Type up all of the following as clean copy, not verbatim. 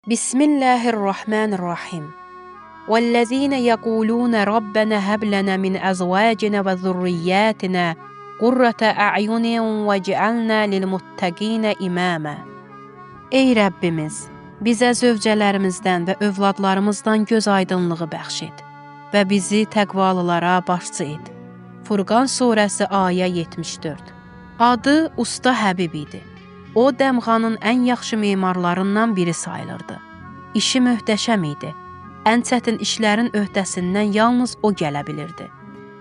Bismillahirrahmanirrahim. وَالَّذِينَ يَقُولُونَ رَبَّنَا هَبْ لَنَا مِنْ أَزْوَاجِنَا وَذُرِّيَّاتِنَا قُرَّةَ أَعْيُنٍ وَاجْعَلْنَا لِلْمُتَّقِينَ إِمَامًا. Ey Rəbbimiz, bizə zövcələrimizdən və övladlarımızdan göz aydınlığı bəxş et və bizi təqvalılara başçı et. Furqan surəsi ayə 74. Adı Usta Həbib idi. O, Dəmğanın ən yaxşı memarlarından biri sayılırdı. İşi möhtəşəm idi. Ən çətin işlərin öhdəsindən yalnız o gələ bilirdi.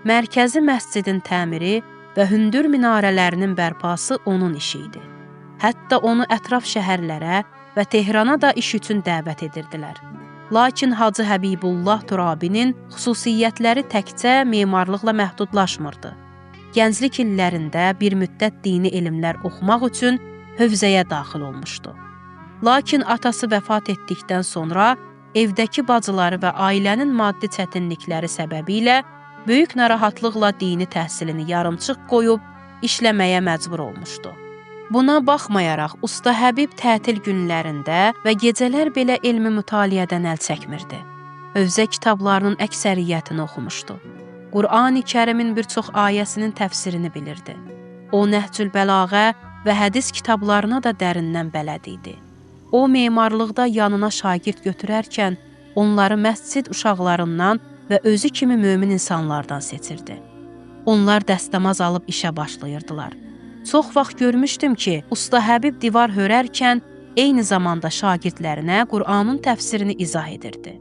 Mərkəzi məscidin təmiri və hündür minarələrinin bərpası onun işi idi. Hətta onu ətraf şəhərlərə və Tehrana da iş üçün dəvət edirdilər. Lakin Hacı Həbibullah Turabinin xüsusiyyətləri təkcə memarlıqla məhdudlaşmırdı. Gənclik illərində bir müddət dini elmlər oxumaq üçün hövzəyə daxil olmuşdu. Lakin atası vəfat etdikdən sonra evdəki bacıları və ailənin maddi çətinlikləri səbəbilə böyük narahatlıqla dini təhsilini yarımçıq qoyub işləməyə məcbur olmuşdu. Buna baxmayaraq Usta Həbib tətil günlərində və gecələr belə elmi mütaliədən əl çəkmirdi. Hövzə kitablarının əksəriyyətini oxumuşdu. Qur'an-ı Kərimin bir çox ayəsinin təfsirini bilirdi. O, Nəhcül Bəlağə və hədis kitablarına da dərindən bələd idi. O, memarlıqda yanına şagird götürərkən onları məscid uşaqlarından və özü kimi mömin insanlardan seçirdi. Onlar dəstəmaz alıb işə başlayırdılar. Çox vaxt görmüşdüm ki, Usta Həbib divar hörərkən eyni zamanda şagirdlərinə Qur'anın təfsirini izah edirdi.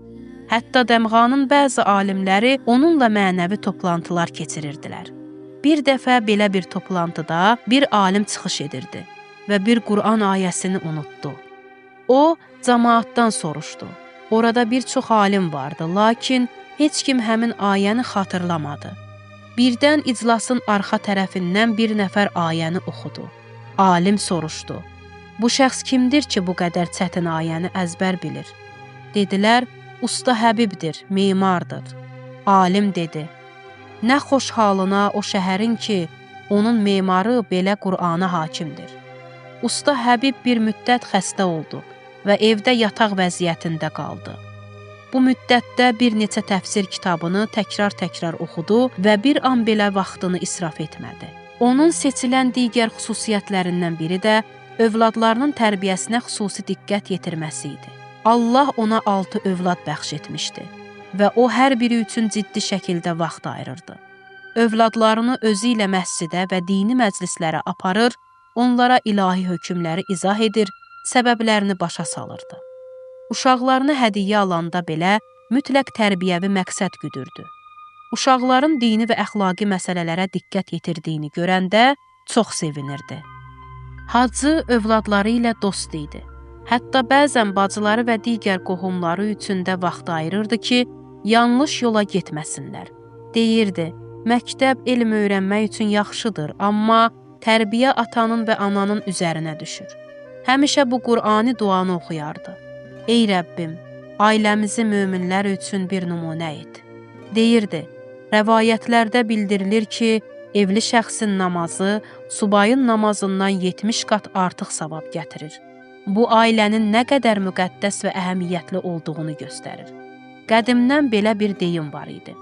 Hətta Dəmğanın bəzi alimləri onunla mənəvi toplantılar keçirirdilər. Bir dəfə belə bir toplantıda bir alim çıxış edirdi və bir Qur'an ayəsini unutdu. O, cəmaatdan soruşdu. Orada bir çox alim vardı, lakin heç kim həmin ayəni xatırlamadı. Birdən iclasın arxa tərəfindən bir nəfər ayəni oxudu. Alim soruşdu. Bu şəxs kimdir ki, bu qədər çətin ayəni əzbər bilir? Dedilər, Usta Həbibdir, memardır. Alim dedi, nə xoş halına o şəhərin ki, onun memarı belə Qur'ana hakimdir. Usta Həbib bir müddət xəstə oldu və evdə yataq vəziyyətində qaldı. Bu müddətdə bir neçə təfsir kitabını təkrar oxudu və bir an belə vaxtını israf etmədi. Onun seçilən digər xüsusiyyətlərindən biri də övladlarının tərbiyəsinə xüsusi diqqət yetirməsi idi. Allah ona 6 övlad bəxş etmişdi və o hər biri üçün ciddi şəkildə vaxt ayırırdı. Övladlarını özü ilə məscidə və dini məclislərə aparır, onlara ilahi hökmləri izah edir, səbəblərini başa salırdı. Uşaqlarını hədiyyə alanda belə mütləq tərbiyəvi məqsəd güdürdü. Uşaqların dini və əxlaqi məsələlərə diqqət yetirdiyini görəndə çox sevinirdi. Hacı övladları ilə dost idi. Hətta bəzən bacıları və digər qohumları üçün də vaxt ayırırdı ki, yanlış yola getməsinlər. Deyirdi, məktəb elm öyrənmək üçün yaxşıdır, amma tərbiyə atanın və ananın üzərinə düşür. Həmişə bu Qur'ani duanı oxuyardı. Ey Rəbbim, ailəmizi möminlər üçün bir nümunə et. Deyirdi, rəvayətlərdə bildirilir ki, evli şəxsin namazı subayın namazından 70 qat artıq savab gətirir. Bu ailənin nə qədər müqəddəs və əhəmiyyətli olduğunu göstərir. Qədimdən belə bir deyim var idi.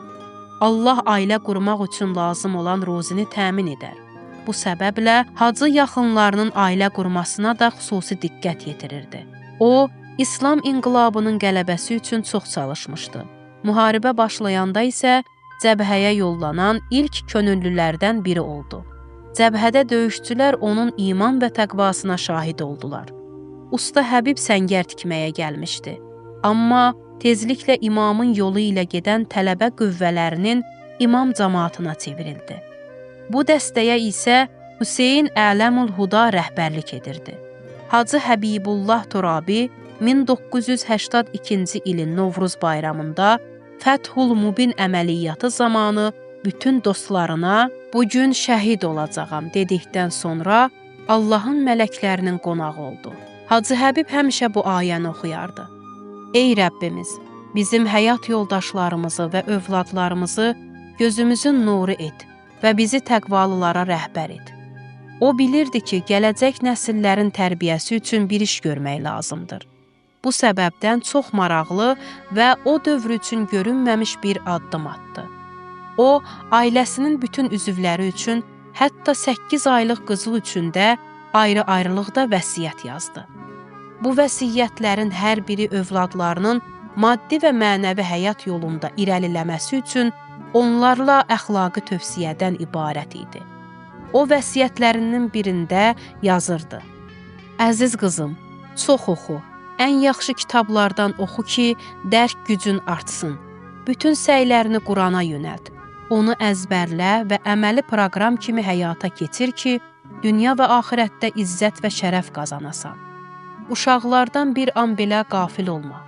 Allah ailə qurmaq üçün lazım olan ruzini təmin edər. Bu səbəblə hacı yaxınlarının ailə qurmasına da xüsusi diqqət yetirirdi. O, İslam inqilabının qələbəsi üçün çox çalışmışdı. Müharibə başlayanda isə cəbhəyə yollanan ilk könüllülərdən biri oldu. Cəbhədə döyüşçülər onun iman və təqvasına şahid oldular. Usta Həbib səngər tikməyə gəlmişdi. Amma tezliklə imamın yolu ilə gedən tələbə qüvvələrinin imam cəmaatına çevrildi. Bu dəstəyə isə Hüseyn Ələmül Huda rəhbərlik edirdi. Hacı Həbibullah Turabi 1982-ci ilin Novruz bayramında Fəthul Mubin əməliyyatı zamanı bütün dostlarına "Bugün şəhid olacağam" dedikdən sonra Allahın mələklərinin qonağı oldu. Hacı Həbib həmişə bu ayəni oxuyardı. Ey Rəbbimiz, bizim həyat yoldaşlarımızı və övladlarımızı gözümüzün nuru et və bizi təqvalılara rəhbər et. O bilirdi ki, gələcək nəsillərin tərbiyəsi üçün bir iş görmək lazımdır. Bu səbəbdən çox maraqlı və o dövr üçün görünməmiş bir addım atdı. O, ailəsinin bütün üzvləri üçün, hətta 8 aylıq qızı üçün də ayrı-ayrılıqda vəsiyyət yazdı. Bu vəsiyyətlərin hər biri övladlarının maddi və mənəvi həyat yolunda irəliləməsi üçün onlarla əxlaqi tövsiyədən ibarət idi. O vəsiyyətlərinin birində yazırdı: Əziz qızım, çox oxu, ən yaxşı kitablardan oxu ki, dərk gücün artsın. Bütün səylərini Qurana yönəlt. Onu əzbərlə və əməli proqram kimi həyata keçir ki, dünya və axirətdə izzət və şərəf qazanasan. Uşaqlardan bir an belə qafil olma.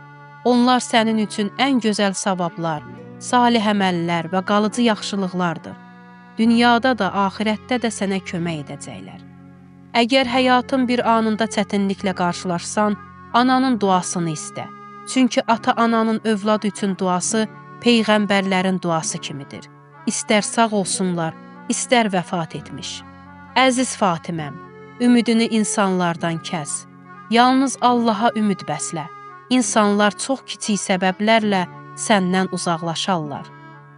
Onlar sənin üçün ən gözəl savablar, salih əməllər və qalıcı yaxşılıqlardır. Dünyada da, axirətdə də sənə kömək edəcəklər. Əgər həyatın bir anında çətinliklə qarşılaşsan, ananın duasını istə. Çünki ata-ananın övlad üçün duası peyğəmbərlərin duası kimidir. İstər sağ olsunlar, istər vəfat etmiş. Əziz Fatiməm, ümidini insanlardan kəs. Yalnız Allaha ümid bəslə. İnsanlar çox kiçik səbəblərlə səndən uzaqlaşarlar.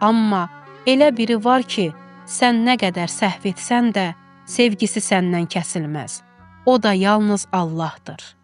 Amma elə biri var ki, sən nə qədər səhv etsən də, sevgisi səndən kəsilməz. O da yalnız Allahdır.